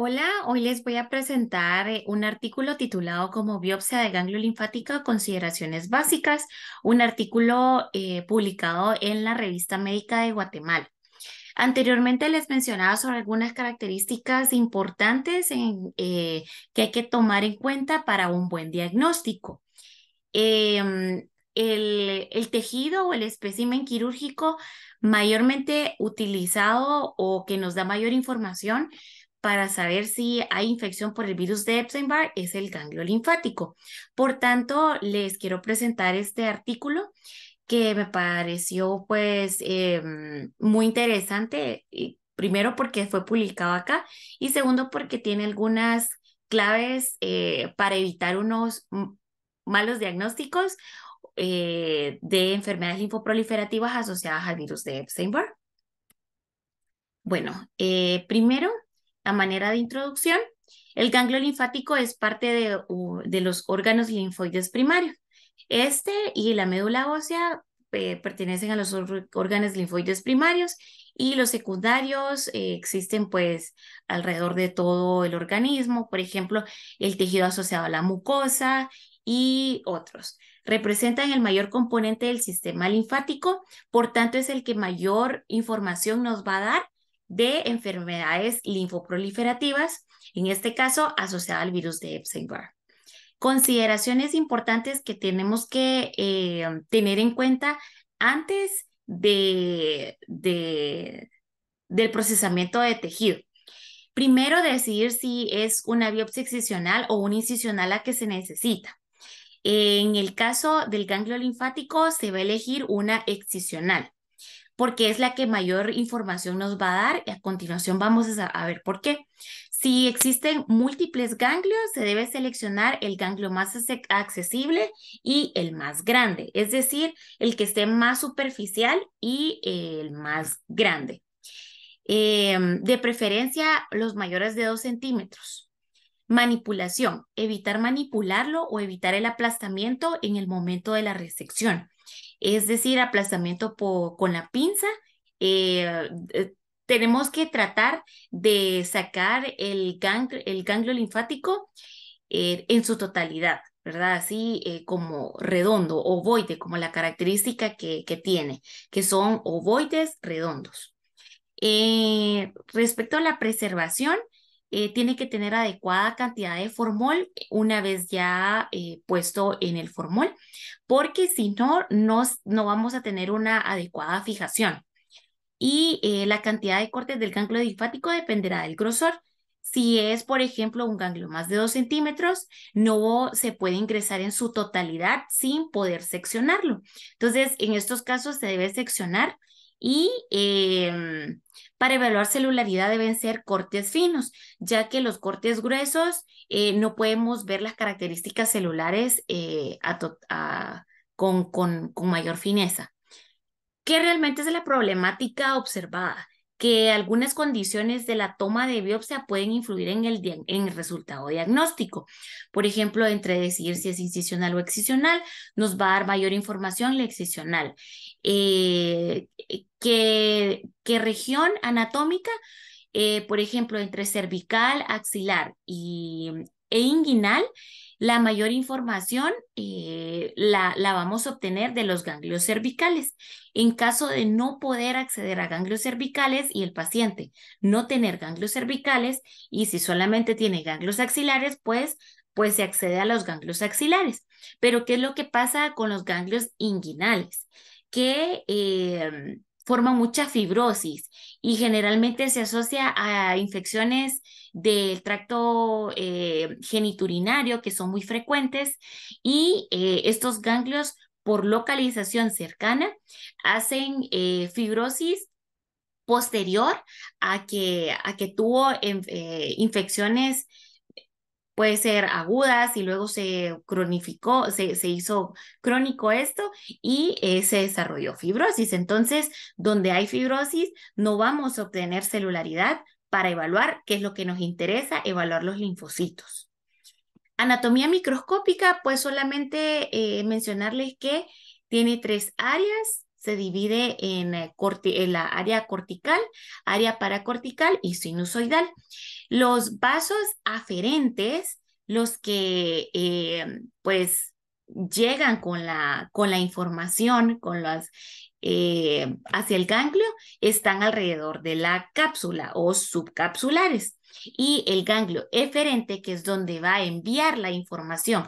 Hola, hoy les voy a presentar un artículo titulado como Biopsia de ganglio linfático, consideraciones básicas, un artículo publicado en la Revista Médica de Guatemala. Anteriormente les mencionaba sobre algunas características importantes que hay que tomar en cuenta para un buen diagnóstico. El tejido o el espécimen quirúrgico mayormente utilizado o que nos da mayor información para saber si hay infección por el virus de Epstein-Barr es el ganglio linfático. Por tanto, les quiero presentar este artículo que me pareció muy interesante, y primero porque fue publicado acá y segundo porque tiene algunas claves para evitar unos malos diagnósticos de enfermedades linfoproliferativas asociadas al virus de Epstein-Barr. Bueno, primero, a manera de introducción, el ganglio linfático es parte de los órganos linfoides primarios. Este y la médula ósea pertenecen a los órganos linfoides primarios y los secundarios existen pues alrededor de todo el organismo, por ejemplo, el tejido asociado a la mucosa y otros. Representan el mayor componente del sistema linfático, por tanto es el que mayor información nos va a dar de enfermedades linfoproliferativas, en este caso asociada al virus de Epstein-Barr. Consideraciones importantes que tenemos que tener en cuenta antes del procesamiento de tejido. Primero, decidir si es una biopsia excisional o una incisional la que se necesita. En el caso del ganglio linfático, se va a elegir una excisional porque es la que mayor información nos va a dar y a continuación vamos a ver por qué. Si existen múltiples ganglios, se debe seleccionar el ganglio más accesible y el más grande, es decir, el que esté más superficial y el más grande. De preferencia, los mayores de 2 centímetros. Manipulación, evitar manipularlo o evitar el aplastamiento en el momento de la resección. Es decir, aplastamiento con la pinza. Tenemos que tratar de sacar el ganglio linfático en su totalidad, ¿verdad? Así como redondo, ovoide, como la característica que tiene, que son ovoides redondos. Respecto a la preservación, tiene que tener adecuada cantidad de formol una vez ya puesto en el formol, porque si no, no vamos a tener una adecuada fijación. Y la cantidad de cortes del ganglio linfático dependerá del grosor. Si es, por ejemplo, un ganglio más de 2 centímetros, no se puede ingresar en su totalidad sin poder seccionarlo. Entonces, en estos casos se debe seccionar y para evaluar celularidad deben ser cortes finos, ya que los cortes gruesos no podemos ver las características celulares con mayor fineza. ¿Qué realmente es la problemática observada? Que algunas condiciones de la toma de biopsia pueden influir en el resultado diagnóstico. Por ejemplo, entre decidir si es incisional o excisional, nos va a dar mayor información la excisional. ¿Qué región anatómica? Por ejemplo, entre cervical, axilar e inguinal, la mayor información la vamos a obtener de los ganglios cervicales. En caso de no poder acceder a ganglios cervicales y el paciente no tener ganglios cervicales y si solamente tiene ganglios axilares, pues se accede a los ganglios axilares. Pero ¿qué es lo que pasa con los ganglios inguinales? Que forman mucha fibrosis y generalmente se asocia a infecciones del tracto geniturinario que son muy frecuentes y estos ganglios por localización cercana hacen fibrosis posterior a que tuvo infecciones, puede ser agudas y luego se cronificó, se hizo crónico esto y se desarrolló fibrosis. Entonces, donde hay fibrosis, no vamos a obtener celularidad para evaluar qué es lo que nos interesa, evaluar los linfocitos. Anatomía microscópica, pues solamente mencionarles que tiene 3 áreas se divide en la área cortical, área paracortical y sinusoidal. Los vasos aferentes, los que pues llegan con la información, hacia el ganglio, están alrededor de la cápsula o subcapsulares. Y el ganglio eferente, que es donde va a enviar la información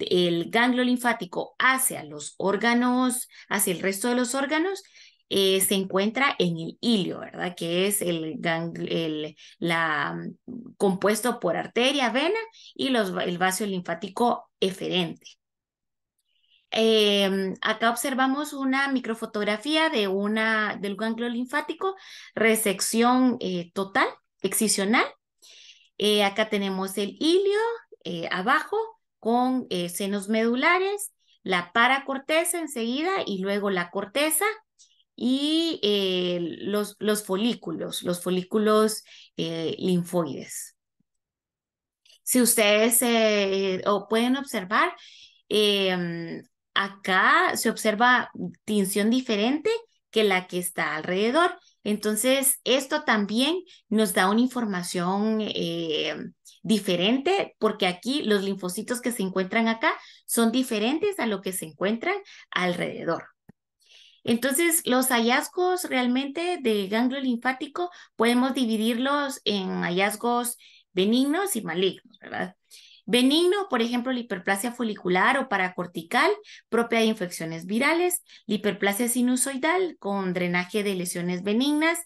el ganglio linfático hacia los órganos, hacia el resto de los órganos, se encuentra en el ilio, ¿verdad? Que es compuesto por arteria, vena y el vaso linfático eferente. Acá observamos una microfotografía del ganglio linfático, resección total, excisional. Acá tenemos el ilio abajo con senos medulares, la paracorteza enseguida y luego la corteza y los folículos linfoides. Si ustedes pueden observar, acá se observa tinción diferente que la que está alrededor. Entonces, esto también nos da una información diferente porque aquí los linfocitos que se encuentran acá son diferentes a lo que se encuentran alrededor. Entonces, los hallazgos realmente de ganglio linfático podemos dividirlos en hallazgos benignos y malignos, ¿verdad? Benigno, por ejemplo, la hiperplasia folicular o paracortical, propia de infecciones virales, la hiperplasia sinusoidal con drenaje de lesiones benignas,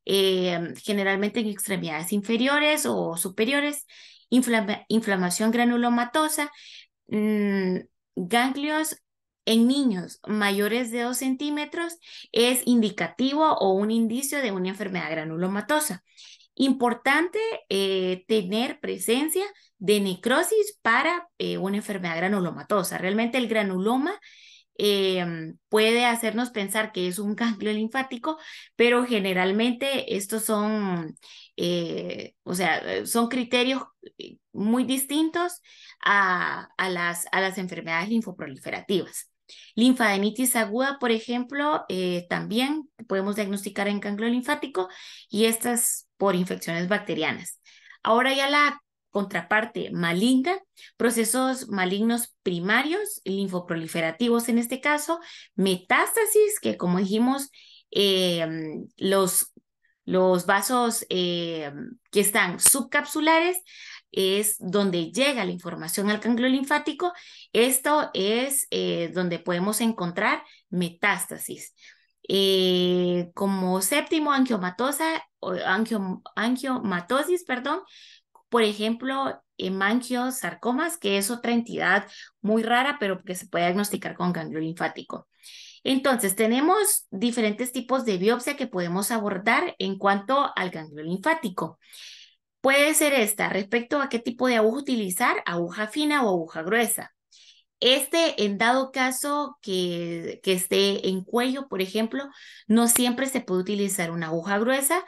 generalmente en extremidades inferiores o superiores, inflamación granulomatosa, ganglios en niños mayores de 2 centímetros es indicativo o un indicio de una enfermedad granulomatosa. Importante tener presencia de necrosis para una enfermedad granulomatosa. Realmente el granuloma puede hacernos pensar que es un ganglio linfático, pero generalmente estos son, son criterios muy distintos a las enfermedades linfoproliferativas. Linfadenitis aguda, por ejemplo, también podemos diagnosticar en ganglio linfático y estas por infecciones bacterianas. Ahora ya la contraparte maligna, procesos malignos primarios, linfoproliferativos en este caso, metástasis, que como dijimos, los vasos que están subcapsulares es donde llega la información al ganglio linfático. Esto es donde podemos encontrar metástasis. Como séptimo, angiomatosis, perdón, por ejemplo, hemangiosarcomas, que es otra entidad muy rara, pero que se puede diagnosticar con ganglio linfático. Entonces, tenemos diferentes tipos de biopsia que podemos abordar en cuanto al ganglio linfático. Puede ser esta, respecto a qué tipo de aguja utilizar, aguja fina o aguja gruesa. En dado caso que esté en cuello, por ejemplo, no siempre se puede utilizar una aguja gruesa.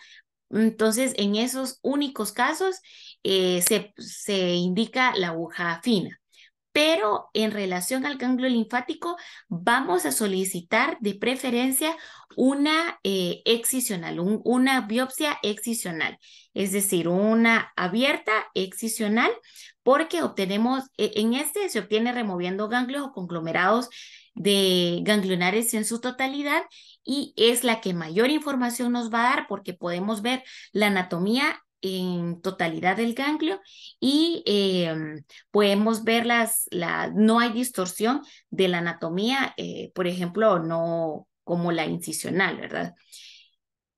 Entonces, en esos únicos casos, se indica la aguja fina. Pero en relación al ganglio linfático, vamos a solicitar de preferencia una excisional, una biopsia excisional, es decir, una abierta excisional, porque se obtiene removiendo ganglios o conglomerados de ganglionares en su totalidad y es la que mayor información nos va a dar porque podemos ver la anatomía en totalidad del ganglio y podemos ver no hay distorsión de la anatomía, por ejemplo, no como la incisional, ¿verdad?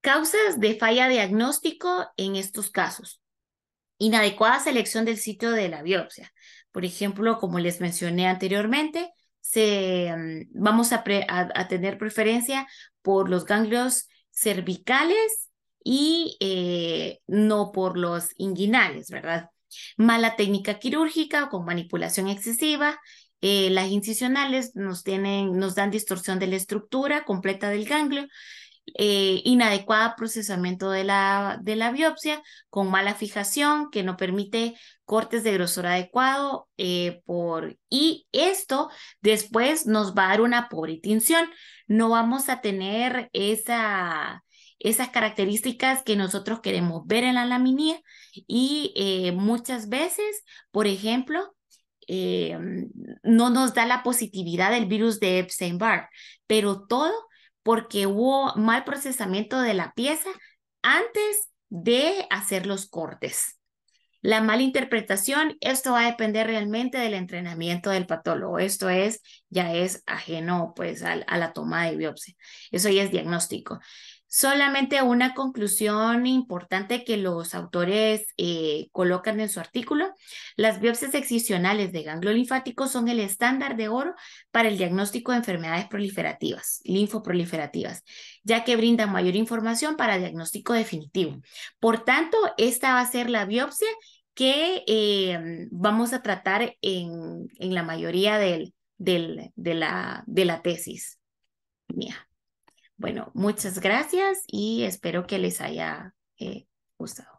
Causas de falla diagnóstico en estos casos. Inadecuada selección del sitio de la biopsia. Por ejemplo, como les mencioné anteriormente, vamos a tener preferencia por los ganglios cervicales y no por los inguinales, ¿verdad? Mala técnica quirúrgica o con manipulación excesiva. Las incisionales nos dan distorsión de la estructura completa del ganglio. inadecuado procesamiento de la biopsia, con mala fijación que no permite cortes de grosor adecuado, y esto después nos va a dar una pobre tinción. No vamos a tener esas características que nosotros queremos ver en la laminía y muchas veces, por ejemplo, eh, no nos da la positividad del virus de Epstein-Barr, pero todo porque hubo mal procesamiento de la pieza antes de hacer los cortes. La mala interpretación, esto va a depender realmente del entrenamiento del patólogo. Esto ya es ajeno pues a la toma de biopsia. Eso ya es diagnóstico. Solamente una conclusión importante que los autores colocan en su artículo: las biopsias excisionales de ganglio linfático son el estándar de oro para el diagnóstico de enfermedades proliferativas, linfoproliferativas, ya que brindan mayor información para diagnóstico definitivo. Por tanto, esta va a ser la biopsia que vamos a tratar en la mayoría de la tesis mía. Bueno, muchas gracias y espero que les haya gustado.